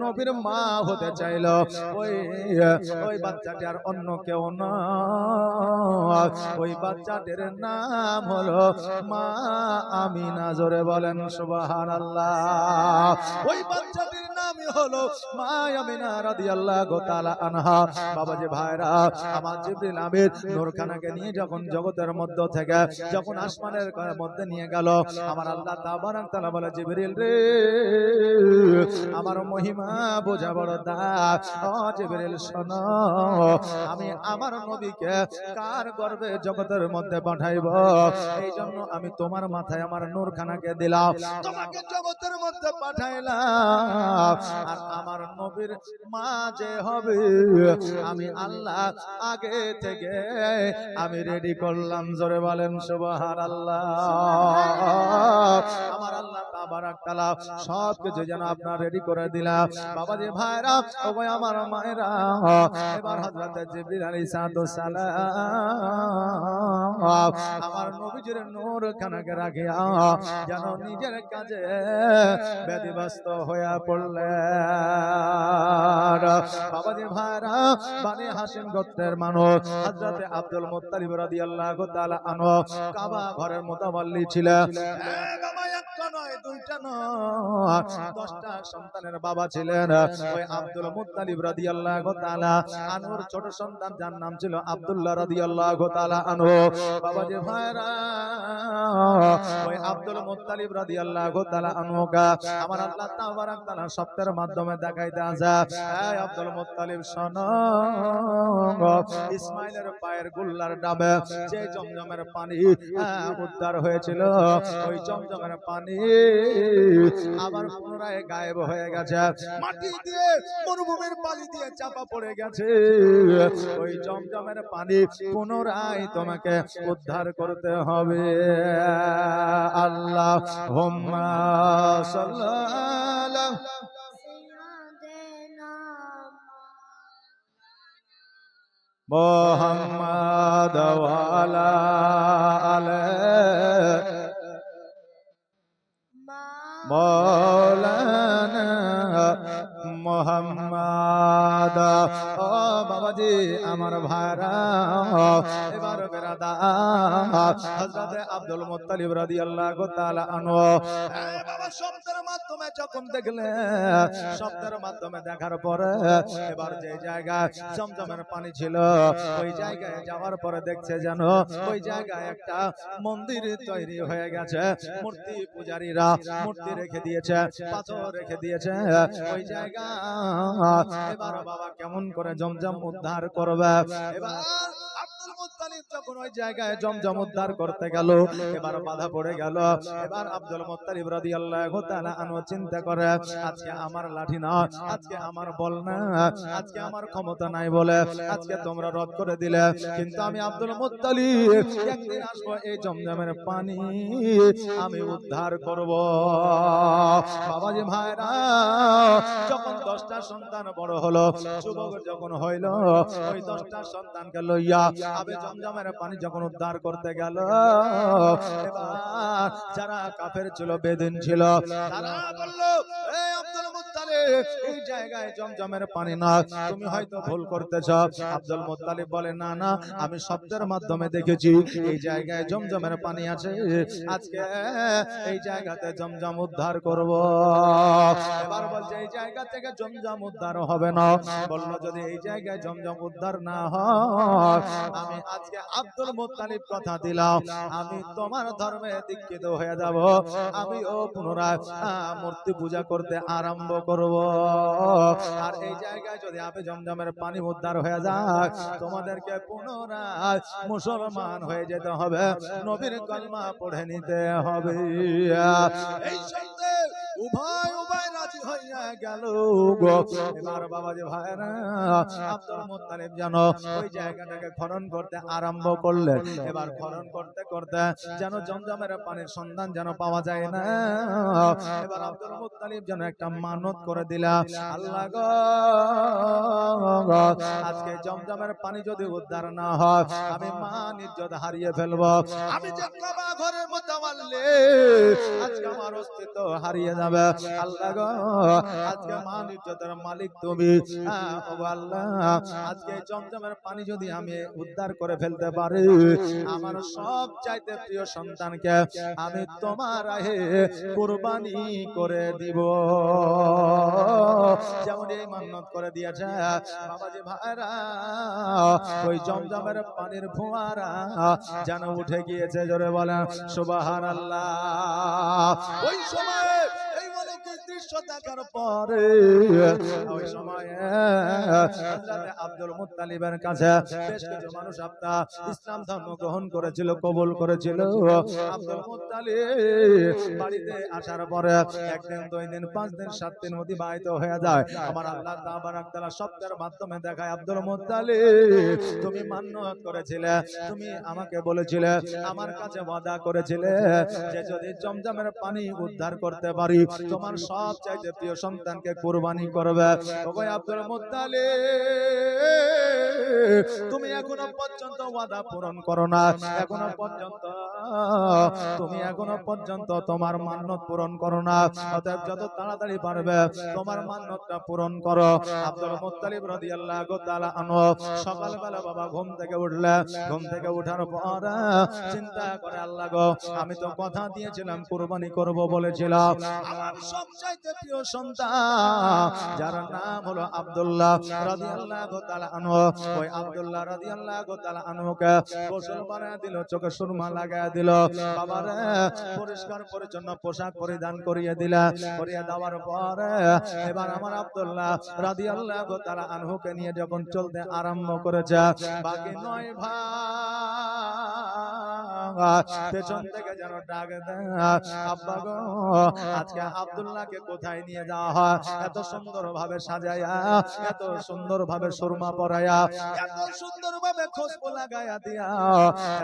নবীর মা হতে চাইল, ওই ওই বাচ্চাটি আর অন্য কেউ না, ওই বাচ্চাটির নাম হলো মা আমিনা। জোরে বলেন সুবহানাল্লাহ। ওই বাচ্চাটির নামই হলো মা আমিনা রাদিয়াল্লাহু তাআলা আনহা। বাবাজি ভাইরা, আমার জিবরিল আমিন নূরখানাকে নিয়ে যখন জগতের মধ্য থেকে যখন আসমানের মধ্যে নিয়ে গেল, আমার আল্লাহ তাবারক তাআলা বলে, জিবরিল রে, আমার মহিমা বোঝা বড় দায়। ও জিবরিল শোনো, আমি আমার নবীকে কার গর্ভে জগতের মধ্যে পাঠাইব, এই জন্য আমি তোমার মাথায় আমার নূরখানাকে দিলাম, তোমাকে জগতের মধ্যে পাঠাইলাম। আর আমার নবীর মা যে হবে, আমি আল্লাহ আগে থেকে আমি রেডি করলাম। জোরে বলেন সুবহানাল্লাহ। আমার আল্লাহ তাবারক তাআলা সব কিছু যেন আপনার রেডি করে দিলাম। বাবাজি ভাইরা, ওগো আমার মায়েরা, এবার হযরত জিবরিল আলাইহিস সালাম আমার নবীজির নূরখানাকে রাখিয়া যেন নিজের কাজে ব্যতিব্যস্ত হয়ে পড়লেন। বাবাজি ভাইরা, বনি হাশিম গোত্রের মানুষ হযরত আব্দুল মুত্তালিব রাদিয়াল্লাহু তাআলা আনহু কাবা ঘরের মুতাওয়াল্লি ছিলেন। বাবা, একটা নয়, দুইটা নয়, 10টা সন্তানের বাবা ছিলেন ওই আব্দুল মুত্তালিব রাদিয়াল্লাহু তাআলা আনহুর ছোট সন্তান, যার নাম ছিল আব্দুল্লাহ রাদিয়াল্লাহু তাআলা আনহু। বাবাজি ভাইরা, ওই আব্দুল মুত্তালিব রাদিয়াল্লাহু তাআলা আনহুকে আমার আল্লাহ তাবারক তাআলা শব্দের মাধ্যমে দেখাইতে আসে, এই আব্দুল মুত্তালিব শোনো, ইসমাইলের পায়ের গুল্লার ডাবে যে জমজমের পানি উদ্ধার হয়েছিল, ওই জমজমের পানি আবার পুনরায় গায়েব হয়ে গেছে, মাটি দিয়ে মরুভূমির পানি দিয়ে চাপা পড়ে গেছে। ওই জমজমের পানি পুনরায় তোমাকে উদ্ধার করতে হবে। আল্লাহুম্মা সাল্লাল্লাহু মুহাম্মাদ ওয়া আলা আলি মাওলানা মুহাম্মাদ। ও বাবাজি, আমার ভাইরা, এবার বেরাদা হযরত আব্দুল মুত্তালিব রাদিয়াল্লাহু তাআলা আনহু বাবা শব্দের মাধ্যমে যখন দেখলেন, শব্দের মাধ্যমে দেখার পরে এবার যে জায়গায় জমজমের পানি ছিল, ওই জায়গায় যাওয়ার পরে দেখছে যেন ওই জায়গায় একটা মন্দির তৈরি হয়ে গেছে। মূর্তি পূজারীরা মূর্তি রেখে দিয়েছে, পাথর রেখে দিয়েছে ওই জায়গা। এবার বাবা কেমন করে জমজম উদ্ধার করবে? এবার আব্দুল মুত্তালিব যখন ওই জায়গায় জমজম উদ্ধার করতে গেল, এবার বাধা পড়ে গেল। এবার আব্দুল মুত্তালিব রাদিয়াল্লাহু তাআলা আনহু চিন্তা করে, আজকে আমার লাঠি না, আজকে আমার বল না, আজকে আমার ক্ষমতা নাই বলে আজকে তোমরা রদ করে দিলে, কিন্তু আমি আব্দুল মুত্তালিব একদিন আসবো, এই জমজমের পানি আমি উদ্ধার করব। বাবাজি ভাইরা, যখন 10টা সন্তান বড় হলো, যুবক যখন হইল, ওই 10টা সন্তানকে লইয়া আবে জমজমের পানি যখন উদ্ধার করতে গেল, এবার যারা কাফের ছিল, বেদিন ছিল, তারা বলল, এই আব্দুল মুত্তালিব, এই জায়গায় জমজমের পানি না, তুমি হয়তো ভুল করতেছ। আব্দুল মুত্তালিব বলে, না না, আমি শব্দের মাধ্যমে দেখেছি এই জায়গায় জমজমের পানি আছে, আজকে এই জায়গাতে জমজম উদ্ধার করব। এবার বলছে, এই জায়গা থেকে জমজম উদ্ধার হবে না। বলল, যদি এই জায়গায় জমজম উদ্ধার না হয়, আমি আজকে আব্দুল মুত্তালিব কথা দিলাম, আমি তোমার ধর্মে দীক্ষিত হয়ে যাব, আমিও পুনরায় মূর্তি পূজা করতে আরম্ভ করব। আর এই জায়গায় যদি আবে জমজমের পানি উদ্ধার হয়ে যায়, তোমাদেরকে পুনরায় মুসলমান হয়ে যেতে হবে, নবীর কলমা পড়ে নিতে হবে। এই শব্দে উভয় রাজি হইয়া গেল। এবার বাবাজি ভাইরা, আব্দুল মুত্তালিব যেন ওই জায়গাটাকে খনন করতে আরম্ভ করলেন। এবার খনন করতে করতে যেন জমজমের পানির সন্ধান যেন পাওয়া যায় না। এবার আব্দুল মুত্তালিব যেন একটা মানত করে দিলাম, আল্লাহ গো, আজকে জমজমের পানি যদি উদ্ধার না হয়, আমি মান ইজ্জত হারিয়ে ফেলবো, আমি যে কাবা ঘরের মুতাওয়াল্লি, আজকে আমার অস্তিত্ব হারিয়ে যাবে। আল্লাহ গো, আজকে মান ইজ্জতের মালিক তুমি। ও আল্লাহ, আজকে জমজমের পানি যদি আমি উদ্ধার করে ফেলতে পারি, আমার সব চাইতে প্রিয় সন্তানকে আমি তোমার রাহে কুরবানি করে দিব। যেমন এই মান্নত করে দিয়েছে বাবাজি ভাইরা, ওই জমজমের পানির ফোয়ারা যেন উঠে গিয়েছে। জোরে বলেন সুবহানাল্লাহ। ওই সময় এই অলৌকিক দৃশ্য দেখার পরে ওই সময়ে হযরত আব্দুল মুত্তালিবের কাছে বেশ কিছু মানুষ আপনার ইসলাম ধর্ম গ্রহণ করেছিল, কবুল করেছিল। আব্দুল মুত্তালিব বাড়িতে আসার পরে একদিন, 2 দিন, 5 দিন, 7 দিন অতিবাহিত হয়ে যায়। আমার আল্লাহ তাবারক তাআলা শব্দের মাধ্যমে দেখায়, আব্দুল মুত্তালিব তুমি মান্নত করেছিলে, তুমি আমাকে বলেছিলে, আমার কাছে ওয়াদা করেছিলে যে যদি জমজমের পানি উদ্ধার করতে পারি তোমার সব চাইতে প্রিয় সন্তানকে কুরবানি করবে। ওগো আব্দুল মুত্তালিব, তুমি এখনো পর্যন্ত ওয়াদা পূরণ করো না, এখনো পর্যন্ত তুমি এখনো পর্যন্ত তোমার মান্নত পূরণ করো না। অতএব যত তাড়াতাড়ি পারবে তোমার মান্নতটা পূরণ করো। আব্দুল মুত্তালিব রাদিয়াল্লাহু তাআলা আনহু সকালবেলা বাবা ঘুম থেকে উঠলে, ঘুম থেকে ওঠার পর চিন্তা করে, আল্লাহ গো, আমি তো কথা দিয়েছিলাম কুরবানি করব বলেছিলাম, আমার সবচাইতে প্রিয় সন্তান যার নাম হলো আব্দুল্লাহ রাদিয়াল্লাহু তাআলা আনহু, ওই আব্দুল্লাহ রাদিয়াল্লাহু তাআলা আনহুকে গোসল বানায় দিল, চোখে সুরমা লাগায় দিল, বাবারে পরিষ্কার পরিচ্ছন্ন পোশাক পরিধান করিয়ে দিলা। করিয়ে দেওয়ার পরে এবার আমার আব্দুল্লাহ রাদিয়াল্লাহু তাআলা আনহুকে নিয়ে যখন চলতে আরম্ভ করেছে, বাকি 9 ভাই পেছন থেকে যেন ডাক দেয়, আব্বা গো, আজকে আব্দুল্লাহকে কোথায় নিয়ে যাওয়া হয়? এত সুন্দর ভাবে সাজায়া, এত সুন্দর ভাবে সুরমা পরায়া, এত সুন্দর ভাবে খুশবু লাগায়া দিয়া,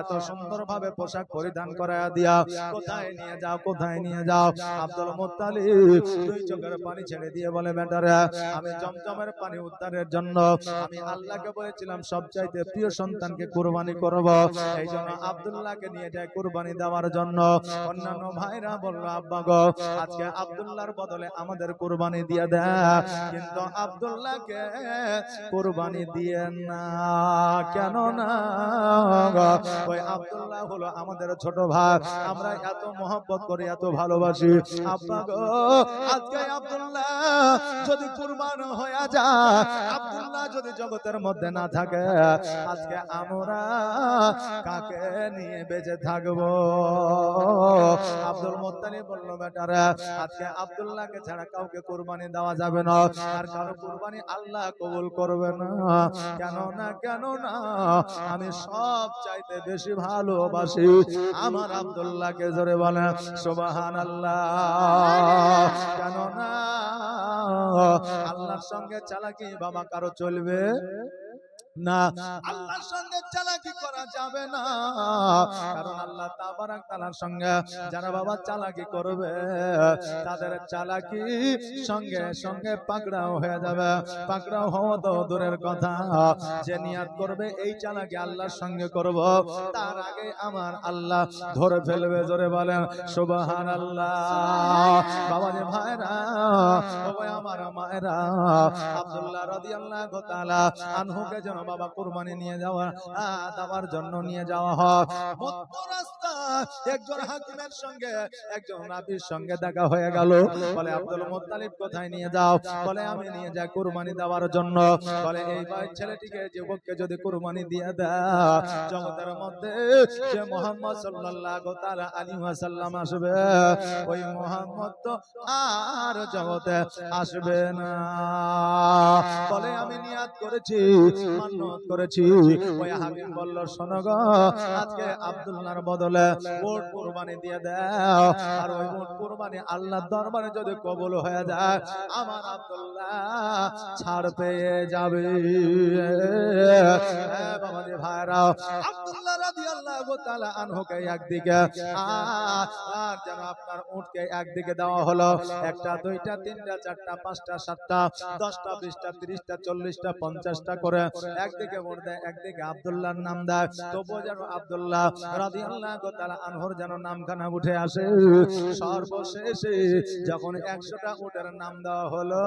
এত সুন্দর ভাবে পোশাক পরিধান করায়া দিয়া কোথায় নিয়ে যাও, কোথায় নিয়ে যাও? আব্দুল মুত্তালিব 2 চোখের পানি ছেড়ে দিয়ে বলে, বেটারে, আমি জমজমের পানি উদ্ধারের জন্য আমি আল্লাহকে বলেছিলাম সবচাইতে প্রিয় সন্তানকে কুরবানি করব, এই জন্য আব্দুল্লাহকে নিয়ে যায় কুরবানি দেওয়ার জন্য। অন্যান্য ভাইরা বলল, আব্বা গো, আজকে আব্দুল্লাহর বদলে আমাদের কুরবানি দিয়ে দেয়, কিন্তু আব্দুল্লাহকে কুরবানি দিয়ে না। কেন না? ওই আব্দুল্লাহ হলো আমাদের ছোট ভাই, আমরা এত মহব্বত করি, এত ভালোবাসি। আব্বা গো, আজকে আব্দুল্লাহ যদি কুরবান হয়ে যায়, আব্দুল্লাহ যদি জগতের মধ্যে না থাকে, আজকে আমরা কাকে নিয়ে বেঁচে থাকবো? আব্দুল মুত্তালিব বলল, বেটারা, আজকে আব্দুল্লাহকে ছাড়া কাউকে কুরবানি দেওয়া যাবে না, আর কারো কুরবানি আল্লাহ কবুল করবে না। কেন না? কেন না? আমি সব চাইতে বেশি ভালোবাসি আমার আব্দুল্লাহকে। জোরে বলেন সুবহানাল্লাহ। কেন না? আল্লাহর সঙ্গে চালাকি বাবা কারো চলবে না, আল্লাহর সঙ্গে চালাকি করা যাবে না, কারণ আল্লাহ তাবারক তাআলার সঙ্গে যারা বাবা চালাকি করবে তাদের চালাকি সঙ্গে সঙ্গে পাকড়াও হয়ে যাবে। পাকড়াও হওয়া তো দূরের কথা, যে নিয়াত করবে এই চালাকি আল্লাহর সঙ্গে করব, তার আগে আমার আল্লাহ ধরে ফেলবে। জোরে বলেন সুবহানাল্লাহ। বাবাজি ভাইরা, ওই আমার মায়েরা, আব্দুল্লাহ রাদিয়াল্লাহু তাআলা আনহুকে যেন বাবা কুরবানি নিয়ে দেওয়ার জন্য নিয়ে যাওয়া হয়। মধ্য রাস্তা একজন হাকিমের সঙ্গে একজন রাবীর সঙ্গে দেখা হয়ে গেল। বলে, আব্দুল মুত্তালিব কোথায় নিয়ে যাও? বলে, আমি নিয়ে যাই কুরবানি দেওয়ার জন্য। বলে, এই ভাই ছেলেটিকে, যুবককে যদি কুরবানি দিয়ে দেয়, জগতের মধ্যে যে মুহাম্মদ সাল্লাল্লাহু তাআলা আলাইহি ওয়াসাল্লাম আসবে, ওই মুহাম্মদ তো আর জগতে আসবে না। বলে, আমি নিয়াত করেছি, মান্নত করেছি। ওই হাকিম বলল, শোনো গো, আজকে আব্দুল্লাহর বদলে উট কুরবানি দিয়ে দাও, আর ওই উট কুরবানি আল্লাহর দরবারে যদি কবুল হয়ে যায়, আমার আব্দুল্লাহ ছাড় পেয়ে যাবে। বাবাজি ভাইরা, আব্দুল্লাহ রাদিয়াল্লাহু তাআলা আনহুকে একদিকে, আর যেন আপনার উটকে একদিকে দেওয়া হলো। 1টা 2টা 3টা 4টা 5টা 7টা 10টা 20টা 30টা 40টা 50টা করে একদিকে মোর দেয়, একদিকে আব্দুল্লাহর নাম দেয়, তবুও যেন আব্দুল্লাহ রাদিয়াল্লাহু তাআলা আনহুর যেন নামখানা উঠে আসে। সর্বশেষে যখন 100টা উটের নাম দেওয়া হলো,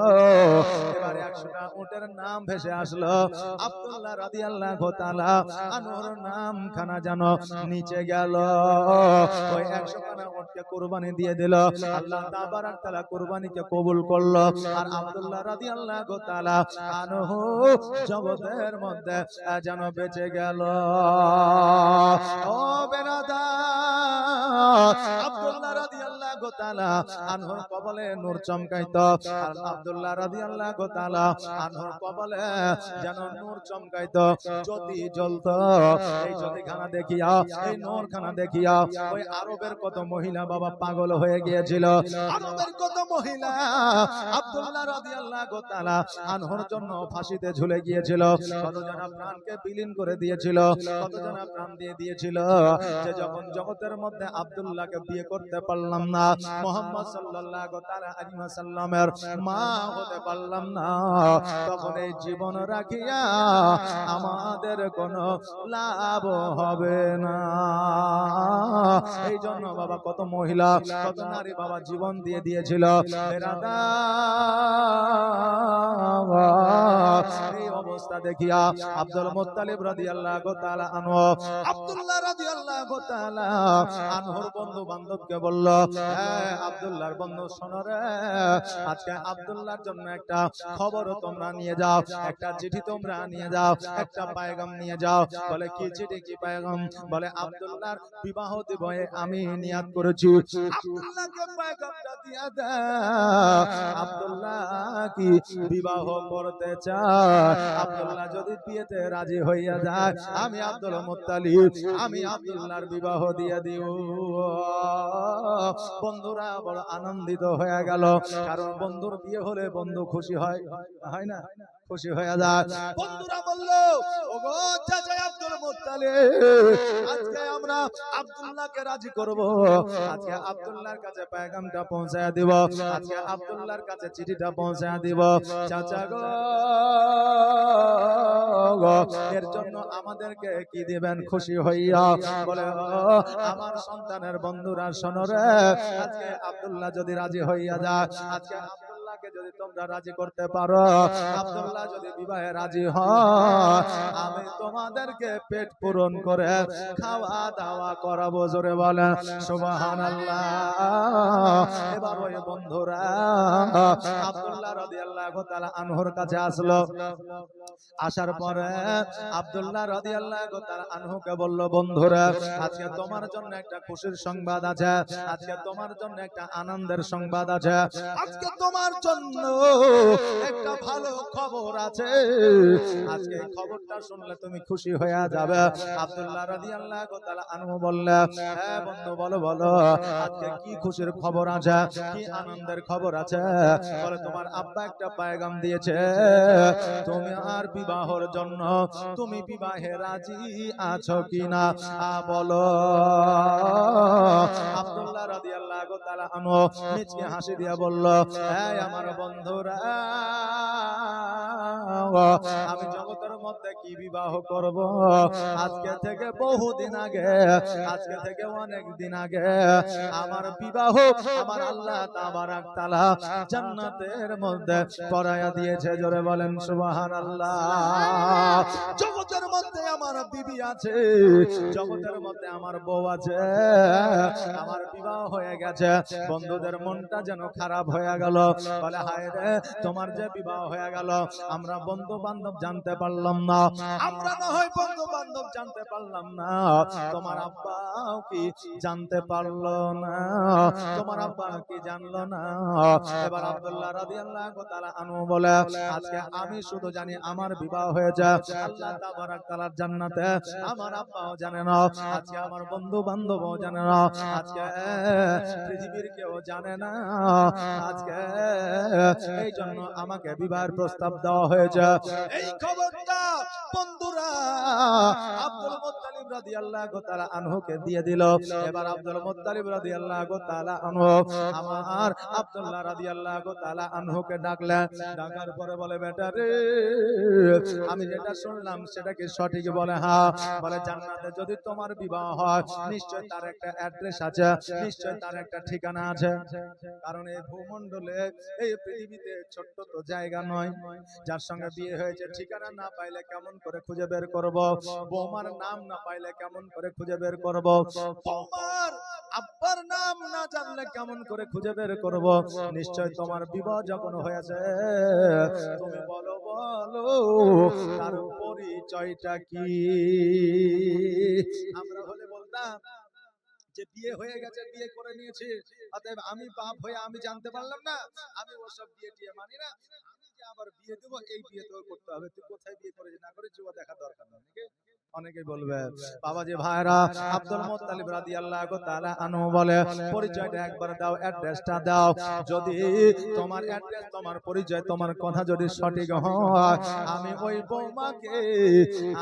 এবার 100টা উটের নাম ভেসে আসলো, আব্দুল্লাহ রাদিয়াল্লাহু তাআলা আনহুর নামখানা যেন নিচে গেল। ওই 100খানা উটকে কুরবানি দিয়ে দিল। আল্লাহ তাবারাক তাআলা কুরবানিকে কবুল করলো। আর আব্দুল্লাহ রাদিয়াল্লাহু তাআলা আনহু জগতের মধ্যে যেন বেঁচে গেল। ও বেরাদা, আব্দুল্লাহ রাদিয়াল্লাহু তাআলা আনহুর কবলে নূর চমকাইতো। আর আব্দুল্লাহ রাদিয়াল্লাহু তাআলা আনহুর কবলে যেন নূর চমকাইতো, জ্যোতি জ্বলতো। এই জ্যোতিখানা দেখিয়া, এই নূরখানা দেখিয়া ওই আরবের কত মহিলা বাবা পাগল হয়ে গিয়েছিল। আরবের কত মহিলা আব্দুল্লাহ রাদিয়াল্লাহু তাআলা আনহুর জন্য ফাঁসিতে ঝুলে গিয়েছিল। কতজন প্রাণকে বিলীন করে দিয়েছিল, কতজন প্রাণ দিয়ে দিয়েছিল। যে যখন জগতের মধ্যে আব্দুল্লাহকে বিয়ে করতে পারলাম না, মুহাম্মদ সাল্লাল্লাহু তাআলা আলাইহি ওয়াসাল্লামের মা হতে পারলাম না, তখন এই জীবন রাখিয়া আমাদের কোনো লাভ হবে না। এই জন্য বাবা কত মহিলা, কত নারী বাবা জীবন দিয়ে দিয়েছিল। এই অবস্থা দেখিয়া আব্দুল মুত্তালিব রাদিয়াল্লাহু তাআলা আনহু, আব্দুল্লাহ রাদিয়াল্লাহু তাআলা আনহুর বন্ধু বান্ধবকে বলল, আব্দুল্লাহর বন্ধু শোনো রে, আজকে আব্দুল্লাহর জন্য একটা খবর তোমরা নিয়ে যাও, একটা চিঠি তোমরা নিয়ে যাও, একটা পয়গাম নিয়ে যাও। বলে কি চিঠি, কি পয়গাম? বলে আব্দুল্লাহর বিবাহ দিবসে আমি নিয়াত করেছি, আব্দুল্লাহকে পয়গামটা দিয়ে দাও। আব্দুল্লাহ কি বিবাহ করতে চায়? আব্দুল্লাহ যদি বিয়েতে রাজি হইয়া যায়, আমি আব্দুল মুত্তালিব, আমি আব্দুল্লাহর বিবাহ দিয়ে দিব। বন্ধুরা বড় আনন্দিত হয়ে গেল, কারণ বন্ধুর বিয়ে হলে বন্ধু খুশি হয়, হয় না? খুশি হয়ে যায়। বন্ধুরা বলল, ওগো চাচা আব্দুল মুত্তালিব, আজকে আমরা আব্দুল্লাহকে রাজি করব, আজকে আব্দুল্লাহর কাছে পয়গামটা পৌঁছায় দিব, আজকে আব্দুল্লাহর কাছে চিঠিটা পৌঁছায় দিব। চাচা গো, এর জন্য আমাদেরকে কি দিবেন খুশি হইয়া? বলে আমার সন্তানের বন্ধুরা শোনো রে, আজকে আব্দুল্লাহ যদি রাজি হইয়া যায়, আজকে আব্দুল্লাহকে যদি তোমরা রাজি করতে পারো, আব্দুল্লাহ যদি বিবাহে রাজি হয়, আমি তোমাদেরকে পেট পূরণ করে খাওয়া দাওয়া করাবো। জোরে বলেন সুবহানাল্লাহ। এবার ওই বন্ধুরা আব্দুল্লাহ রাদিয়াল্লাহু তাআলা আনহুর কাছে আসলো। আসার পরে আব্দুল্লাহ রাদিয়াল্লাহু তাআলা আনহুকে বলল, বন্ধুরা আজকে তোমার জন্য একটা খুশির সংবাদ আছে, আজকে তোমার জন্য একটা আনন্দের সংবাদ আছে, আজকে তোমার জন্য একটা ভালো খবর আছে। আজকে খবরটা শুনলে তুমি খুশি হয়ে যাবে। আব্দুল্লাহ রাদিয়াল্লাহু তাআলা আনহু বললেন, হ্যাঁ বন্ধু বলো বলো, আজকে কি খুশির খবর আছে, কি আনন্দের খবর আছে? বলে তোমার আব্বা একটা পয়গাম দিয়েছে, তুমি আর বিবাহের জন্য তুমি বিবাহে রাজি আছো কিনা বলো। আব্দুল্লাহ রাদিয়াল্লাহু তাআলা আনহু মুচকি হাসি দিয়ে বলল, এই আমার বন্ধুরা, আমি জগতের মধ্যে কি বিবাহ করব? আজকে থেকে বহুদিন আগে, আজকে থেকে অনেক দিন আগে আমার বিবাহ আমার আল্লাহ তাবারাক তাআলা জান্নাতের মধ্যে করায়া দিয়েছে। জোরে বলেন সুবহানাল্লাহ। জগতের মধ্যে আমার বিবি আছে, জগতের মধ্যে আমার বউ আছে, আমার বিবাহ হয়ে গেছে। বন্ধুদের মনটা যেন খারাপ হয়ে গেল, বলে হায় রে, তোমার যে বিবাহ হয়ে গেল, আমরা বন্ধু বান্ধব জানতে পারলাম না, আমরা না হয় বন্ধু বান্ধব জানতে পারলাম না, তোমার আব্বাও কি জানতে পারলো না, তোমার আব্বা কি জানলো না? এবার আব্দুল্লাহ রাদিয়াল্লাহু তাআলা আনহু বলে, আজকে আমি শুধু জানি আমার বিবাহ হয়েছে আল্লাহ তাবারাক তাআলার জান্নাতে, আমার আব্বাও জানে না, আজকে আমার বন্ধু বান্ধবও জানে না, আজকে পৃথিবীর কেউ জানে না, আজকে এই জন্য আমাকে বিবাহের প্রস্তাব দেওয়া হয়েছে। এই খবরটা বন্ধুরা আব্দুল মুত্তালিব রাদিয়াল্লাহু তাআলা আনহুকে দিয়ে দিল। এবার আব্দুল মুত্তালিব রাদিয়াল্লাহু তাআলা আনহু আমার আব্দুল্লাহ রাদিয়াল্লাহু তাআলা আনহুকে ডাকলেন। ডাকার পরে বলে, বেটা রে, আমি যেটা শুনলাম সেটা কি সঠিক? বলে হ্যাঁ। বলে, জান্নাতে যদি তোমার বিবাহ হয় নিশ্চয় তার একটা অ্যাড্রেস আছে, নিশ্চয় তার একটা ঠিকানা আছে। কারণ এই ভূমণ্ডলে, এই পৃথিবীতে ছোট্ট তো জায়গা নয়। যার সঙ্গে বিয়ে হয়েছে ঠিকানা না পাইলে কেমন করে খুঁজে বের করব? বৌমার নাম না পাইলে কেমন করে খুঁজে বের করব? বৌমার আব্বার নাম না জানলে কেমন করে খুঁজে বের করব? নিশ্চয় তোমার বিবাহ যখন হয়েছে, তুমি বলো বলো তার পরিচয়টা কি? আমরা হলে বলতাম যে বিয়ে হয়ে গেছে, বিয়ে করে নিয়েছি, অতএব আমি বাপ হয়ে আমি জানতে পারলাম না, আমি ওসব বিয়ে টিয়ে মানি না, আমি যে আবার বিয়ে দেবো এই বিয়ে তো করতে হবে। তুই কোথায় বিয়ে করেছিস না করেছিস ও দেখা দরকার নেই। অনেকেই বলবে বাবাজি ভাইরা, আব্দুল মুত্তালিব রাদিয়াল্লাহু তাআলা আনহু বলে, পরিচয়টা একবার দাও, অ্যাড্রেসটা দাও। যদি তোমার অ্যাড্রেস, তোমার পরিচয়, তোমার কথা যদি সঠিক হয়, আমি ওই বৌমাকে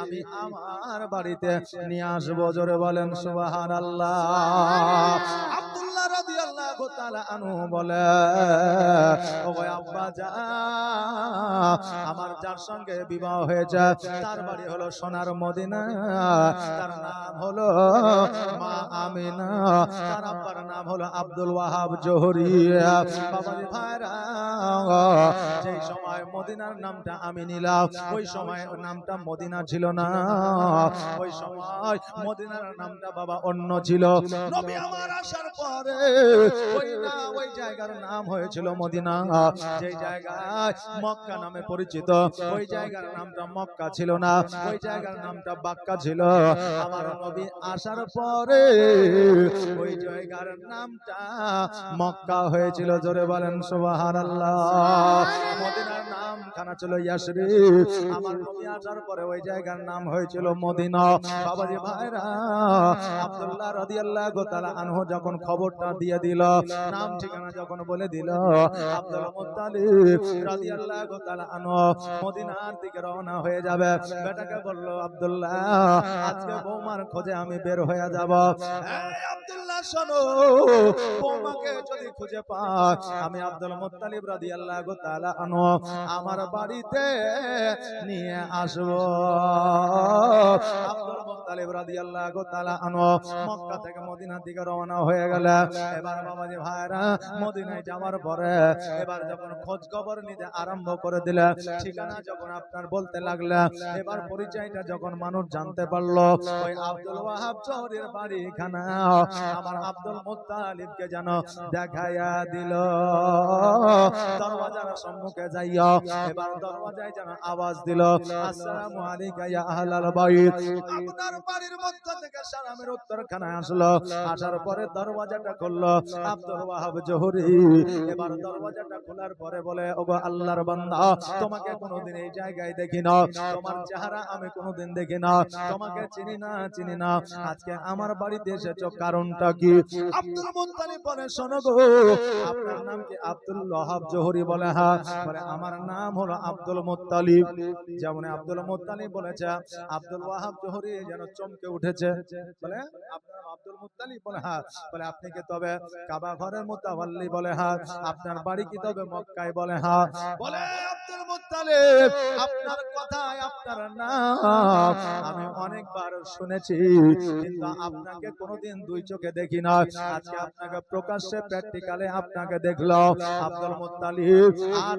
আমি আমার বাড়িতে নিয়ে আসবো। জোরে বলেন সুবহানাল্লাহ। আব্দুল্লাহ রাদিয়াল্লাহু তাআলা আনহু বলে, ও আব্বা জান, আমার যার সঙ্গে বিবাহ হয়েছে তার বাড়ি হলো সোনার মদিনা, তার নাম হলো মা আমিনা, তার আব্বার নাম হলো আব্দুল ওয়াহাব জোহরি। বাবাজি ভাইরা, যেই সময় মদিনার নামটা আমি নিলাম, ওই সময় নামটা মদিনা ছিল না। ওই সময় মদিনার নামটা বাবা অন্য ছিল। নবী আমার আসার পরে ওই জায়গার নাম হয়েছিল মদিনা। যেই জায়গায় মক্কা নামে পরিচিত, ওই জায়গার নামটা মক্কা ছিল না, ওই জায়গার নামটা বাক্কা ছিল। আমার নবী আসার পরে ওই জায়গার নামটা মক্কা হয়েছিল। জোরে বলেন সুবহানাল্লাহ। মদিনার নাম খানা ছিল ইয়াসরিব। আমার নবী আসার পরে ওই জায়গার নাম হয়েছিল মদিনা। বাবাজি ভাইরা, আব্দুল্লাহ রাদিয়াল্লাহু তাআলা আনহু যখন খবরটা দিয়ে দিল, নাম ঠিকানা যখন বলে দিল, আব্দুল মুত্তালিব রাদিয়াল্লাহু তাআলা আনহু মদিনার দিকে রওনা হয়ে যাবে। বেটাকে বলল, আব্দুল্লাহ, আজকে বৌমার খোঁজে আমি বের হয়ে যাব। এই আব্দুল্লাহ শোনো, বৌমাকে যদি খুঁজে পাই, আমি আব্দুল মুত্তালিব রাদিয়াল্লাহু তাআলা আনহু আমার বাড়িতে নিয়ে আসব। আব্দুল মুত্তালিব রাদিয়াল্লাহু তাআলা আনহু মক্কা থেকে মদিনার দিকে রওনা হয়ে গেল। এবার বাবাজি ভাইরা, মদিনায় যাওয়ার পরে এবার যখন খোঁজ খবর নিতে আরম্ভ করে দিলে, ঠিকানা যখন আপনার বলতে লাগলে, এবার পরিচয়টা যখন মানুষ জানতে পারলো, ওই আব্দুল ওয়াহাব জোহরির বাড়িখানা আমার আব্দুল মুত্তালিবকে যেন দেখাইয়া দিল। দরওয়াজার সম্মুখে যাইয়া এবার দরওয়াজায় যেন আওয়াজ দিল, আসসালামু আলাইকা ইয়া আহলাল বাইত। আপনার বাড়ির মধ্য থেকে সালামের উত্তরখানা আসলো। আসার পরে দরওয়াজাটা খুললো আব্দুল ওয়াহাব জোহরি। এবার দরওয়াজাটা খোলার পরে বলে, ওগো আল্লাহর বান্দা, তোমাকে কোনোদিন এই জায়গায় দেখি না, তোমার চেহারা আমি কোনোদিন দেখি না, তোমাকে চিনি না, আজকে আমার বাড়িতে এসেছো, কারণটা কি? আব্দুল মুত্তালিব বলে, শোনো গো, আপনার নাম কি? আব্দুল ওয়াহাব জোহরি। বলে হ্যাঁ। বলে, আমার নাম হলো আব্দুল মুত্তালিব। যেমন আব্দুল মুত্তালিব বলেছে, আব্দুল ওয়াহাব জোহরি যেন চমকে উঠেছে। বলে, আপনার আব্দুল মুত্তালিব? বলে হ্যাঁ। বলে, আপনি কি তবে কাবা ঘরের মুতাওয়াল্লি? বলে হ্যাঁ। আপনার বাড়ি কি তবে মক্কায়? বলে হ্যাঁ। বলে, আব্দুল মুত্তালিব, আপনার কথায় আপনার নাম আমি অনেকবার শুনেছি, কিন্তু আপনাকে কোনোদিন দুই চোখে দেখি না, আজকে আপনাকে প্রকাশ্যে প্র্যাকটিক্যালে আপনাকে দেখলো। আব্দুল মুত্তালিব, আর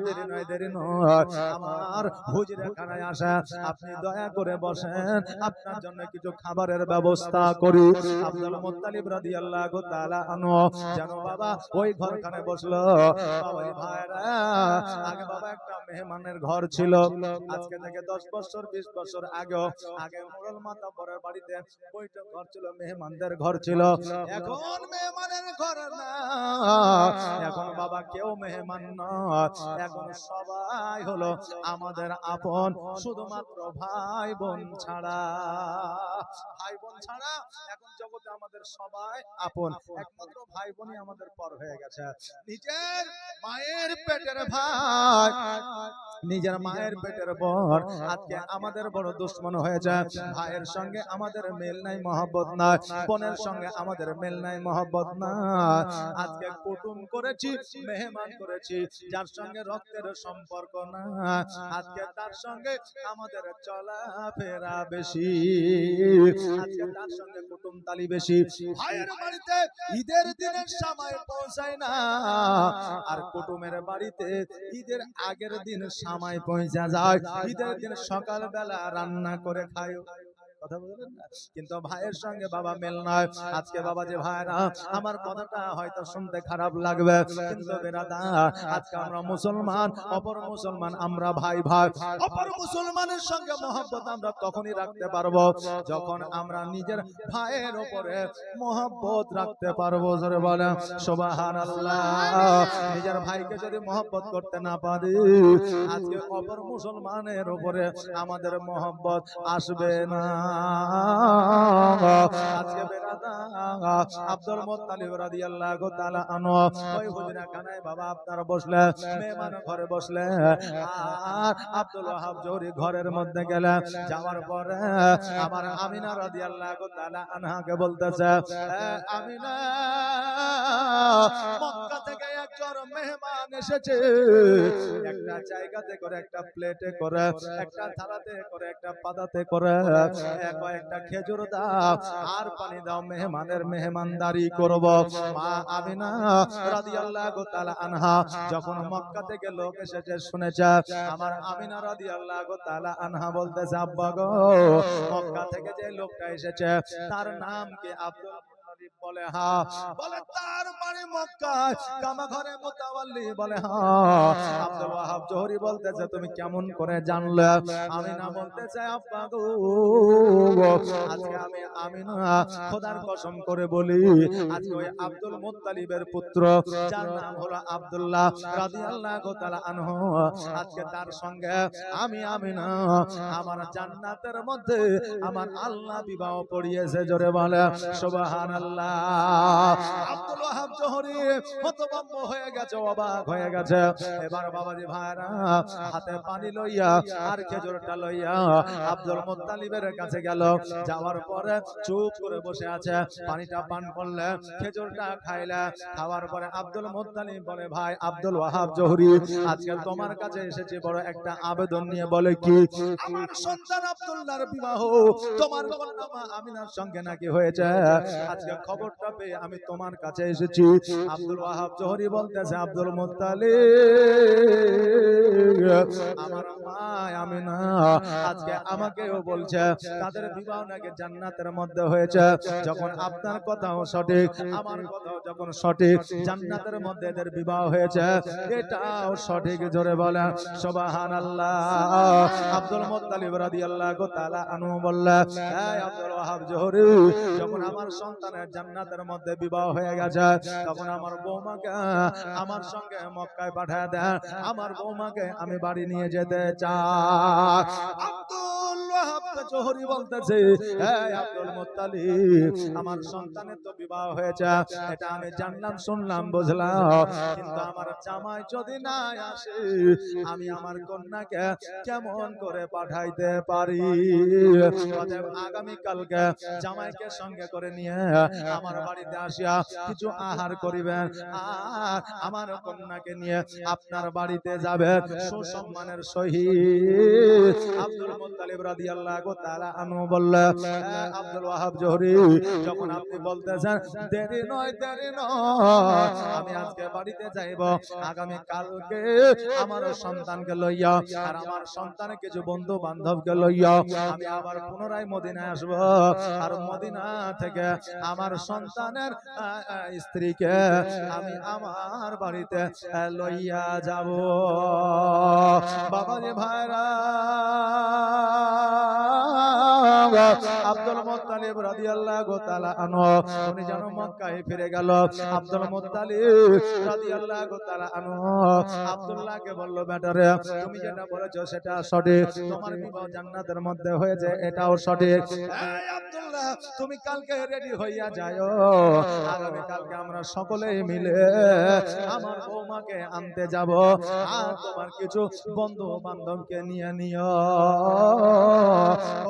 দেরি নয়, আমার হুজরাখানায় আসা, আপনি দয়া করে বসেন, আপনার জন্য কিছু খাবারের ব্যবস্থা করি। আব্দুল মুত্তালিব রাদিয়াল্লাহু তাআলা আনহু যেন বাবা ওই ঘরখানে বসলো। বাবাজি ভাইরা, আগে বাবা একটা মেহমানের ঘর ছিল। আজকে থেকে 10 বছর 20 বছর আগে মোড়ল মাতাব্বরের বাড়িতে বৈঠক ঘর ছিল, মেহমানদের ঘর ছিল। এখন মেহমানের ঘর না, এখন বাবা কেউ মেহমান নয়, এখন সবাই হলো আমাদের আপন, শুধুমাত্র ভাই বোন ছাড়া। ভাই বোন ছাড়া এখন জগতে আমাদের সবাই আপন, একমাত্র ভাই বোনই আমাদের পর হয়ে গেছে। নিজের মায়ের পেটের ভাই, নিজের মায়ের পেটের পর আজকে আমাদের বড় দুশ্মন হয়েছে। ভাইয়ের সঙ্গে আমাদের মেল নাই, মহব্বত নাই, বোনের সঙ্গে আমাদের মেল নাই, মহব্বত নাই। আজকে কুটুম করেছি, মেহমান করেছি, যার সঙ্গে রক্তের সম্পর্ক না, আজকে তার সঙ্গে আমাদের চলাফেরা বেশি, আজকে তার সঙ্গে কুটুম তালি বেশি। ভাইয়ের বাড়িতে ঈদের দিনের সময় পৌঁছায় না, আর কুটুমের বাড়িতে ঈদের আগের দিন সময় পৌঁছা যায়। ঈদের দিন সকালবেলা রান্না করে খায়, কথা বলবেন না, কিন্তু ভাইয়ের সঙ্গে বাবা মেল নয়। আজকে বাবা যে ভাইরা, আমার কথাটা হয়তো শুনতে খারাপ লাগবে, কিন্তু বেরাদার, আজকে আমরা মুসলমান, অপর মুসলমান আমরা ভাই ভাই। অপর মুসলমানের সঙ্গে মহব্বত আমরা তখনই রাখতে পারবো যখন আমরা নিজের ভাইয়ের উপরে মহব্বত রাখতে পারবো। জোরে বলে সুবহানাল্লাহ। নিজের ভাইকে যদি মহব্বত করতে না পারি, আজকে অপর মুসলমানের উপরে আমাদের মহব্বত আসবে না। আজকে বেরাদার, আব্দুল মুত্তালিব রাদিয়াল্লাহু তাআলা আনহু ওই হুজরা খানায় বাবা আপনারা বসলে, মেহমান ঘরে বসলে, আর আব্দুল ওয়াহাব জোহরী ঘরের মধ্যে গেলে, যাওয়ার পরে আমার আমিনা রাদিয়াল্লাহু তাআলা আনহাকে বলতেছে, আমিনা, মক্কা থেকে একজন মেহমান এসেছে, একটা জায়গাতে করে, একটা প্লেটে করে, একটা থালাতে করে, একটা পাতাতে করে কয়েকটা খেজুর দাও আর পানি দাও, মেহমানের মেহমানদারি করব। মা আমিনা রাদিয়াল্লাহু তাআলা আনহা যখন মক্কা থেকে লোক এসেছে শুনেছে, আমার আমিনা রাদিয়াল্লাহু তাআলা আনহা বলতেছে, আব্বা গো, মক্কা থেকে যে লোকটা এসেছে তার নাম কি? আব্দুল মুত্তালিব বলে হ্যাঁ। বলে তার বাড়ি মক্কায়, কামাঘরে মুতাওয়াল্লি? বলে হ্যাঁ। আব্দুল ওয়াহাব জোহরী বলতেছে, তুমি কেমন করে জানলে? আমিনা বলতেছে, আব্বা গো, আজকে আমি আমিনা খোদার কসম করে বলি, আজকে ওই আব্দুল মুত্তালিবের পুত্র যার নাম হলো আব্দুল্লাহ রাদিয়াল্লাহু তাআলা আনহু, আজকে তার সঙ্গে আমি আমিনা আমার জান্নাতের মধ্যে আমার আল্লাহ বিবাহ পড়িয়েছে। জোরে বলে সুবহানাল্লাহ। আব্দুল ওয়াহাব জোহরী হতভম্ব হয়ে গেছে, অবাক হয়ে গেছে। এবার বাবাজি ভাইরা হাতে পানি লইয়া আর খেজুরটা লইয়া আব্দুল মুত্তালিবের কাছে গেল। যাওয়ার পরে চুপ করে বসে আছে, পানিটা পান করলে, খেজুরটা খাইলে, খাওয়ার পরে আব্দুল মুত্তালিব বলে, ভাই আব্দুল ওয়াহাব জোহরী, আজকে তোমার কাছে এসেছি বড় একটা আবেদন নিয়ে। বলে কি? আমার সন্তান আব্দুল্লাহর বিবাহ তোমার কন্যা মা আমিনার সঙ্গে নাকি হয়েছে, আজকে খবরটা পেয়ে আমি তোমার কাছে এসেছি। আব্দুল ওয়াহাব জোহরী বলতেছে, আব্দুল মুত্তালিব, আমার মা আমিনা আজকে আমাকেও বলছে তাদের বিবাহ নাকি জান্নাতের মধ্যে হয়েছে। যখন আপনার কথাও সঠিক, আমার কথাও যখন সঠিক, জান্নাতের মধ্যে এদের বিবাহ হয়েছে, এটাও সঠিক। জোরে বলেন সুবহানাল্লাহ। আব্দুল মুত্তালিব রাদিয়াল্লাহু তাআলা আনহু বললেন, এই আব্দুল ওয়াহাব জোহরী, যখন আমার সন্তানের জান্নাতের মধ্যে বিবাহ হয়ে গেছে, তখন আমার বৌমাকে আমার সঙ্গে মক্কায় পাঠায় দেন, আমার বৌমাকে আমি বাড়ি নিয়ে যেতে চাই। আব্দুল ওয়াহাব জোহরী বলতেছে, এই আব্দুল মুত্তালিব, আমার সন্তানের তো বিবাহ হয়েছে, এটা আমি জানলাম, শুনলাম, বুঝলাম, কিন্তু আমার জামাই যদি না আসে, আমি আমার কন্যাকে কেমন করে পাঠাইতে পারি? অতএব আগামী কালকে জামাইকে সঙ্গে করে নিয়ে আমার বাড়িতে আসিয়া কিছু আহার করিবেন, আর আমার কন্যাকে নিয়ে আপনার বাড়িতে যাবেন সুসম্মানের সহিত। আব্দুল মুত্তালিব রাদিয়াল্লাহু তাআলা আনহু বললেন, আব্দুল ওয়াহাব জোহরী, যখন আপনি বলতেছেন দেরি নয়, দেরি নয়, আমি আজকে বাড়িতে যাইব, আগামী কালকে আমার সন্তানকে লইয়া আর আমার সন্তানের কিছু বন্ধু বান্ধবকে লইয়া আমি আবার পুনরায় মদিনায় আসব, আর মদিনা থেকে আমার সন্তানের স্ত্রীকে আমি আমার বাড়িতে লইয়া যাব। বাবাজি ভাইরা, আব্দুল মুত্তালিব মুত্তালিব রাদিয়াল্লাহু তাআলা আনহু উনি যেন মক্কায় ফিরে গেল। আব্দুল মুত্তালিব রাদিয়াল্লাহু তাআলা আনহু আব্দুল্লাহকে বলল, বেটারে তুমি যেটা বলেছো সেটা সঠিক, তোমার বিবাহ জান্নাতের মধ্যে হয়েছে এটাও সঠিক। এই আব্দুল্লাহ তুমি কালকে রেডি হইয়া যাও, আগামী কালকে আমরা সকলেই মিলে আমার বৌমাকে আনতে যাব, আর তোমার কিছু বন্ধু বান্ধবকে নিয়ে নিও।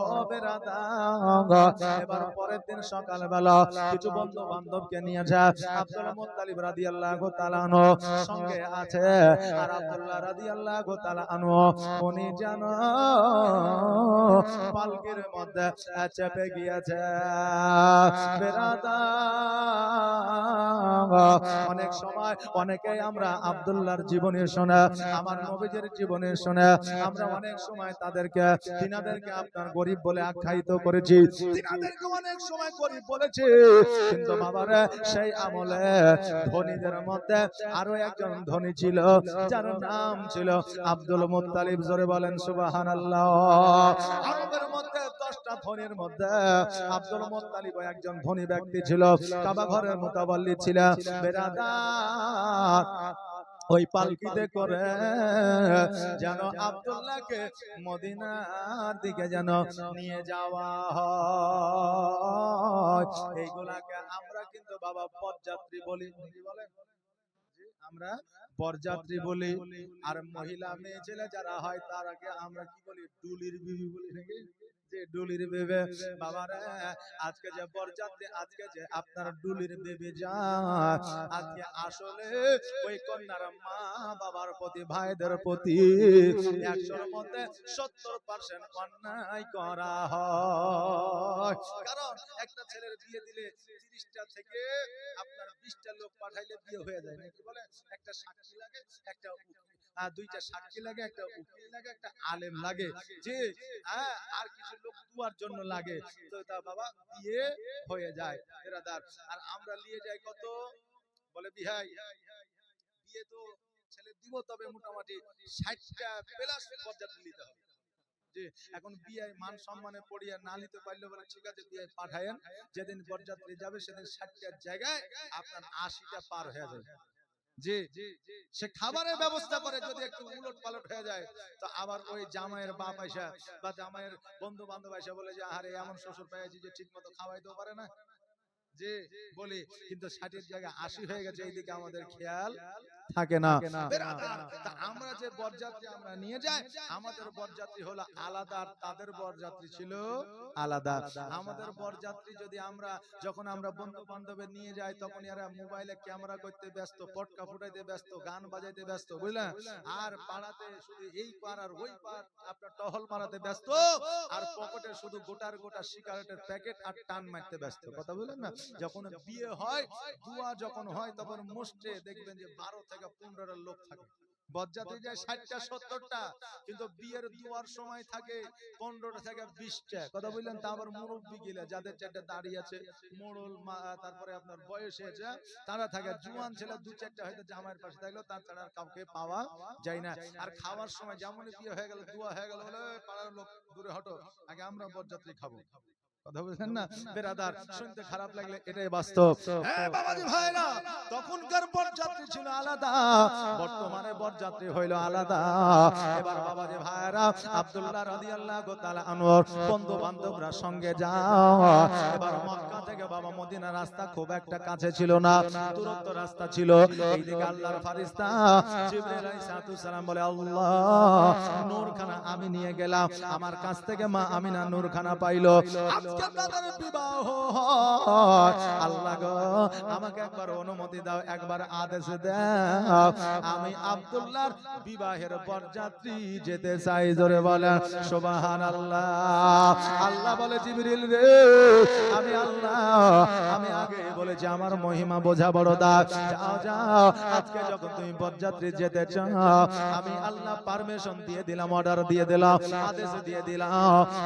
ও বেরাদার, এবার পরের দিন সকালবেলা কিছু বন্ধু বান্ধবকে নিয়ে যায়। আব্দুল মুত্তালিব রাদিয়াল্লাহু তাআলা আনহু সঙ্গে আছে, আর আব্দুল্লাহ রাদিয়াল্লাহু তাআলা আনহু উনি যেন পালকির মধ্যে চেপে গিয়েছে। বেরাদার, অনেক সময় অনেকেই আমরা আব্দুল্লাহর জীবনী শুনে, আমার নবীজির জীবনী শুনে আমরা অনেক সময় তিনাদেরকে আপনার গরিব বলে আখ্যায়িত করেছি, তিনাদেরকে অনেক সময় গরিব বলেছি। কিন্তু বাবারে সেই আমলে ধনীদের মধ্যে আরো একজন ধনী ছিল, যার নাম ছিল আব্দুল মুত্তালিব। জোরে বলেন সুবহানাল্লাহ। আরবের মধ্যে 10টা ধনীর মধ্যে আব্দুল মুত্তালিব একজন ধনী ব্যক্তি ছিল, কাবা ঘরের মুতাওয়াল্লি ছিল। বেরাদার, ওই পালকিতে করে যেন আব্দুল্লাহকে মদিনার দিকে যেন নিয়ে যাওয়া হয়। এইগুলাকে আমরা কিন্তু বাবা বরযাত্রী বলি। কি বলেন? আমরা বরযাত্রী বলি। আর মহিলা মেয়ে ছেলে যারা হয় তারাকে আমরা কি বলি? ডুলির বিবি বলি নাকি? যে ডুলির বেবে। বাবারে আজকে যে বরযাত্রী, আজকে যে আপনার ডুলির বেবে যায়, আজকে আসলে ওই কন্যার মা বাবার প্রতি, ভাইদের প্রতি 100-র মধ্যে 70% অন্যায় করা হয়। কারণ একটা ছেলের বিয়ে দিলে 30টা থেকে আপনার 20টা লোক পাঠাইলে বিয়ে হয়ে যায় নাকি বলে? একটা সাক্ষী লাগে, একটা দুইটা সাক্ষী লাগে, একটা উকিল লাগে, একটা আলেম লাগে, যে আর কিছু লোক দুয়ার জন্য লাগে, তো তা বাবা বিয়ে হয়ে যায়। বেরাদার, আর আমরা নিয়ে যাই কত বলে বিহাই বিয়ে তো ছেলে দিব, তবে মোটামুটি 60টা প্লাস বরযাত্রী নিতে হবে। যে এখন বিয়ে মান সম্মানে পড়িয়া না নিতে পারলে বলে ঠিক আছে বিয়ে পাঠায়েন, যেদিন বরযাত্রী যাবে সেদিন 60টার জায়গায় আপনার 80টা পার হয়ে যাবে। যে সে খাবারের ব্যবস্থা করে, যদি একটু উলট পালট হয়ে যায় তো আবার ওই জামাইয়ের বাপ আইসা বা জামাইয়ের বন্ধু বান্ধব আইসা বলে যে আরে এমন শ্বশুর পেয়েছি যে ঠিক মতো খাওয়াইতেও পারে না, যে বলি। কিন্তু 60-এর জায়গায় 80 হয়ে গেছে, এইদিকে আমাদের খেয়াল থাকে না। তা আমরা যে বরযাত্রী আমরা নিয়ে যাই, আমাদের বরযাত্রী হলো আলাদা, আর তাদের বরযাত্রী ছিল আলাদা। আমাদের বরযাত্রী যদি যখন আমরা বন্ধু বান্ধবের নিয়ে যাই, তখন এরা মোবাইলে ক্যামেরা করতে ব্যস্ত, পটকা ফুটাইতে ব্যস্ত, গান বাজাইতে ব্যস্ত, বুঝলেন? আর পাড়াতে শুধু এই পার আর ওই পার আপনার টহল মারাতে ব্যস্ত, আর পকেটে শুধু গোটার গোটা সিগারেটের প্যাকেট আর টান মারতে ব্যস্ত। কথা বলেন না? যখন বিয়ে হয়, দুয়া যখন হয়, তখন মোস্টে দেখবেন যে 12 থেকে 15টা লোক থাকে। বরযাত্রী যায় 60টা 70টা, কিন্তু বিয়ের দুয়ার সময় থাকে 15টা থেকে 20টা। কথা বললেন? তা আবার মুরব্বি গিলা, যাদের চারটা দাড়ি আছে, মোড়ল, তারপরে আপনার বয়স হয়েছে, তারা থাকে। জুয়ান ছেলে 2-4টা হয়তো জামাইয়ের পাশে থাকলো, তাছাড়া আর কাউকে পাওয়া যায় না। আর খাওয়ার সময় যেমনই বিয়ে হয়ে গেল, দুয়া হয়ে গেল, বলে পাড়ার লোক দূরে হটো, আগে আমরা বরযাত্রী খাবো। কথা বলছেন না? বেরাদার, শুনতে খারাপ লাগলে এটাই বাস্তব। বাবাজি ভাইরা, তখনকার বরযাত্রী ছিল আলাদা, বর্তমানে বরযাত্রী হইল আলাদা। এবার বাবাজি ভাইরা, আব্দুল্লাহ রাদিয়াল্লাহু তাআলা আনহুর বন্ধু বান্ধবরা সঙ্গে যাও। এবার মক্কা থেকে বাবা মদিনা রাস্তা খুব একটা কাছে ছিল না, দূরত্ব রাস্তা ছিল। এইদিকে আল্লাহর ফেরেশতা জিবরাইল আলাইহিস সালাম বলে, আল্লাহ নূরখানা আমি নিয়ে গেলাম, আমার কাছ থেকে মা আমিনা নূরখানা পাইলো, আজকে তাদের বিবাহ। আল্লাহ গো, আমাকে একবার অনুমতি দাও, একবার আদেশ দাও, আমি আব্দুল্লাহর বিবাহের বরযাত্রী যেতে চাই। জোরে বলেন সুবহানাল্লাহ। আল্লাহ বলে, জিবরিল রে, আমি আল্লাহ, আমি আগে বলেছি আমার মহিমা বোঝা বড় দাও, যাও যাও, আজকে যখন তুমি বরযাত্রী যেতে চাও, আমি আল্লাহ পারমিশন দিয়ে দিলাম, অর্ডার দিয়ে দিলাম, আদেশ দিয়ে দিলাম,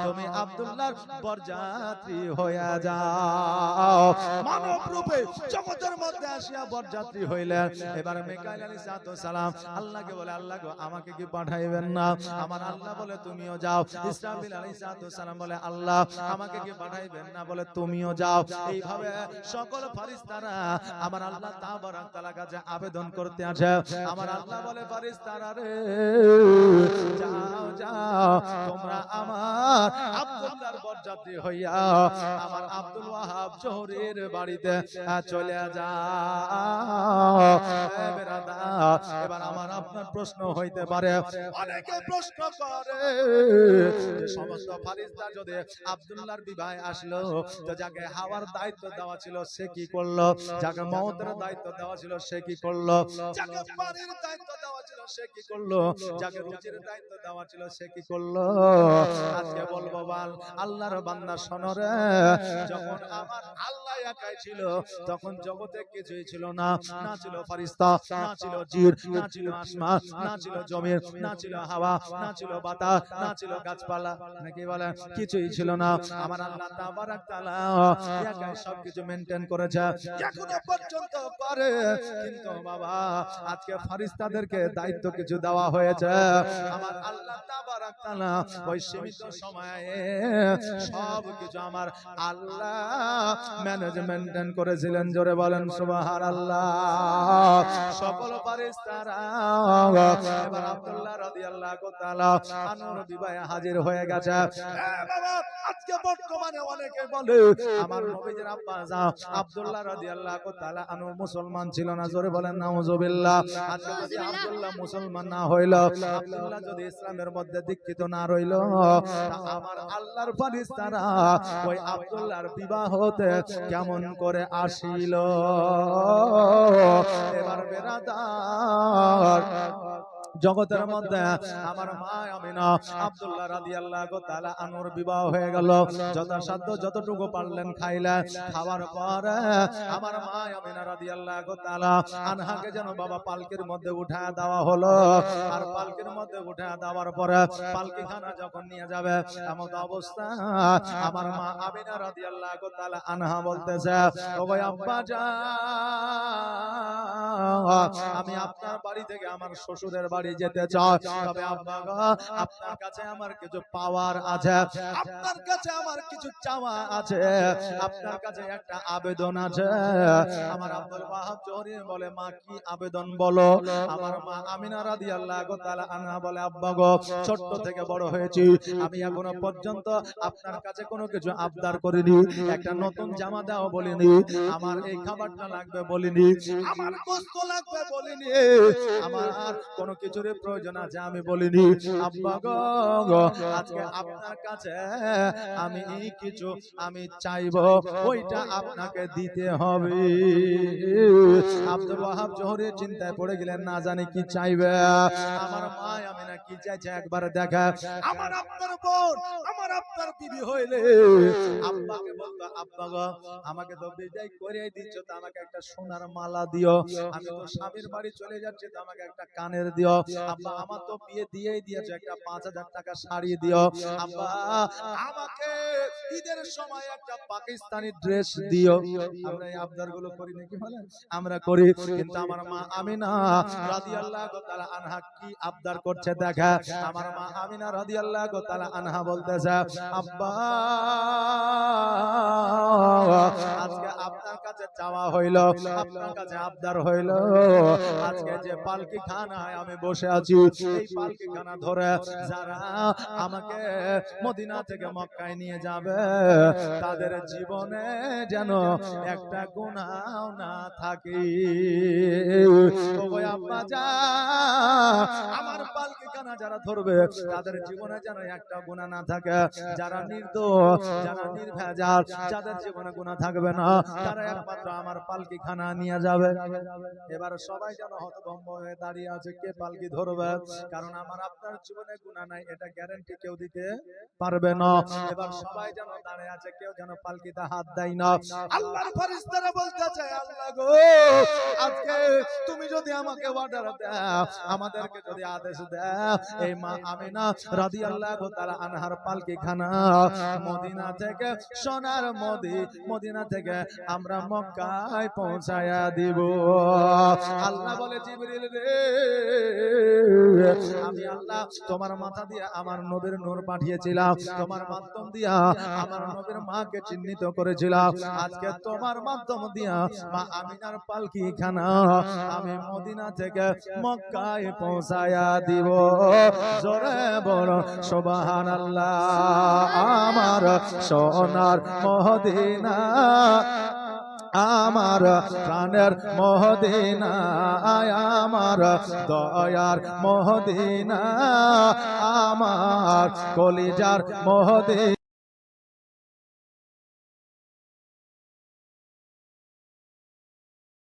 তুমি আব্দুল্লাহর বরযাত্রী বরযাত্রী হয়ে যাও। মানব রূপে জগতের মধ্যে আসিয়া বরযাত্রী হইলেন। এবার মিকাইল আলাইহিস সালাম আল্লাহকে বলে, আল্লাহ গো আমাকে কি পাঠাইবেন না? আমার আল্লাহ বলে তুমিও যাও। ইসরাফিল আলাইহিস সালাম বলে, আল্লাহ আমাকে কি পাঠাইবেন না? বলে তুমিও যাও। এইভাবে সকল ফেরেশতারা আমার আল্লাহ তাবারক তাআলার কাছে আবেদন করতে আসে। আমার আল্লাহ বলে, ফেরেশতারা রে যাও যাও, তোমরা আমার আব্দুল্লাহর বরযাত্রী হইয়া আমার আব্দুল ওয়াহাব জোহরের বাড়িতে চলে যাও। এবার আমার আপনার প্রশ্ন হইতে পারে, অনেকে প্রশ্ন করে যে সমস্ত ফেরেশতা যদি আব্দুল্লাহর বিবাহে আসলো, তো যাকে হাওয়ার দায়িত্ব দেওয়া ছিল সে কি করলো? যাকে মওতের দায়িত্ব দেওয়া ছিল সে কি করলো? যাকে পানির দায়িত্ব দেওয়া ছিল সে কি করলো? যাকে রুচির দায়িত্ব দেওয়া ছিল সে কি করলো? আজকে বলবো বল আল্লাহর বান্দা শোনো রে, যখন আমার আল্লাহ একাই ছিল তখন জগতে কিছুই ছিল না। না ছিল ফেরেশতা, না ছিল জিন, না ছিল আসমান, না ছিল জমিন, না ছিল হাওয়া, না ছিল বাতাস, না ছিল গাছপালা, নাকি বলে কিছুই ছিল না। আমার আল্লাহ তাবারক তাআলা একাই সবকিছু মেইনটেইন করেছে, এখনো পর্যন্ত করে। কিন্তু বাবা আজকে ফেরেশতাদেরকে দায়িত্ব কিছু দেওয়া হয়েছে। আমার আল্লাহ তাবারক তাআলা ওই সীমিত সময়ে সবকিছু আমার আল্লাহ ম্যানেজমেন্ট করেছিলেন। জোরে বলেন সুবহানাল্লাহ। সকল ফেরেশতারা এবার আব্দুল্লাহ রাদিয়াল্লাহু তাআলা আনহুর বিবাহে হাজির হয়ে গেছে। বাবা আজকে বর্তমানে অনেকে বলে আমার নবীজির আব্বা আব্দুল্লাহ রাদিয়াল্লাহু তাআলা আনহু মুসলমান ছিল না। জোরে বলেন নাউজুবিল্লাহ। আজকে যদি আব্দুল্লাহ মুসলমান না হইল, আব্দুল্লাহ যদি ইসলামের মধ্যে দীক্ষিত না রইল, আমার আল্লাহর ফেরেশতারা ওই আব্দুল্লাহর বিবাহ হতে কেমন করে আসিল? এবার বেরাদার জগতের মধ্যে আমার মা আমিনা আব্দুল্লাহ রাদিয়াল্লাহু তাআলা আনহুর বিবাহ হয়ে গেল। যথাসাধ্য যতটুকু পারলেন খাইলেন। খাওয়ার পরে আমার মা আমিনা রাদিয়াল্লাহু তাআলা আনহাকে যেন বাবা পালকির মধ্যে উঠায় দেওয়া হলো। আর পালকির মধ্যে উঠায় দেওয়ার পরে পালকিখানা যখন নিয়ে যাবে এমন অবস্থা আমার মা আমিনা রাদিয়াল্লাহু তাআলা আনহা বলতেছে, ওগো আব্বা যান, আমি আপনার বাড়ি থেকে আমার শ্বশুরের বাড়ি যেতে চাই, তবে আব্বা গো আপনার কাছে আমার কিছু পাওয়ার আছে, আপনার কাছে আমার কিছু চাওয়া আছে, আপনার কাছে একটা আবেদন আছে। আমার আব্দুল ওয়াহাব জোহরি বলে, মা কি আবেদন বলো? আমার মা আমিনা রাদিয়াল্লাহু তাআলা আনহা বলে, আব্বা গো ছোট থেকে বড় হয়েছি, আমি এখনো পর্যন্ত আপনার কাছে কোনো কিছু আবদার করিনি। একটা নতুন জামা দাও বলিনি, আমার এই খাবারটা লাগবে বলিনি, আমার গোশত লাগবে বলিনি, আমার কোনো কিছুর প্রয়োজন আছে আমি বলিনি। আব্বা গো আজকে আপনার কাছে আমি কিছু আমি চাইবো, ওইটা আপনাকে দিতে হবে। আব্দুল ওয়াহাব জোহরি চিন্তায় পড়ে গেলেন, না জানি কি চাইবে। আমার মা আমিনা কি চাইছে একবার দেখা। আমার আপনার বোন, আমার আপনার বিবি হইলে আব্বাকে বলতো, আব্বা গো আমাকে তো বিদায় করে দিচ্ছ, তো আমাকে একটা সোনার মালা দিও। আমি তো স্বামীর বাড়ি চলে যাচ্ছি, তো আমাকে একটা কানের দিও। আব্বা আমার তো বিয়ে দিয়েই দিয়েছে, একটা 5000 টাকা শাড়ি দিও। আব্বা আমাকে ঈদের সময় একটা পাকিস্তানি ড্রেস দিও। আমরা এই আবদার গুলো করি নাকি? বলেন আমরা করি। কিন্তু আমার মা আমিনা রাদিয়াল্লাহু তাআলা আনহা কি আবদার করছে দেখা। আমার মা আমিনা রাদিয়াল্লাহু তাআলা আনহা বলতেছে, আব্বা আজকে আপনার কাছে চাওয়া হইল, আপনার কাছে আবদার হইল, আজকে যে পালকি খানায় আমি বসে আছি, এই পালকি খানা ধরে যারা আমাকে মদিনা থেকে মক্কায় নিয়ে যাবে, তাদের জীবনে যেন একটা গুনাহ না থাকে। ওগো আব্বা যান, আমার পালকি খানা যারা ধরবে তাদের জীবনে যেন একটা গুনাহ না থাকে। যারা নির্দোষ, যারা নির্ভেজাল, যাদের জীবনে গুনাহ থাকবে না, তারা একমাত্র আমার পালকি খানা নিয়ে যাবে। এবার সবাই যেন হতভম্ব হয়ে দাঁড়িয়ে আছে, কে পালকি ধরবে? কারণ আমার আপনার জীবনে গুনাহ নাই, এটা গ্যারান্টি কেউ দিতে পারবে না। এবার সবাই যেন দাঁড়িয়ে আছে, কেউ যেন পালকিতে হাত দেয় না। আল্লাহর ফেরেশতারা বলতেছে, আল্লাহ গো আজকে তুমি যদি আমাকে অর্ডার দাও, আমাদেরকে যদি আদেশ দাও, এই মা আমিনা রাদিয়াল্লাহু তাআলা আনহার পালকি খানা মদিনা থেকে সোনার মদিনা থেকে আমরা মক্কায় পৌঁছায়া দিব। আল্লাহ বলে জিবরিল রে, আমি আল্লাহ তোমার মাথা দিয়ে আমার নবীর নূর পাঠিয়েছিলাম, তোমার মাধ্যম দিয়া আমার নবীর মাকে চিহ্নিত করেছিলাম। আজকে তোমার মাধ্যম দিয়া মা আমিনার পালকি খানা আমি মদিনা থেকে মক্কায় পৌঁছায়া দিব। জোরে বলো সুবহানাল্লাহ। আমার সোনার মদিনা, আমার প্রাণের মদিনা, আমার দয়ার মদিনা, আমার কলিজার মদিনা।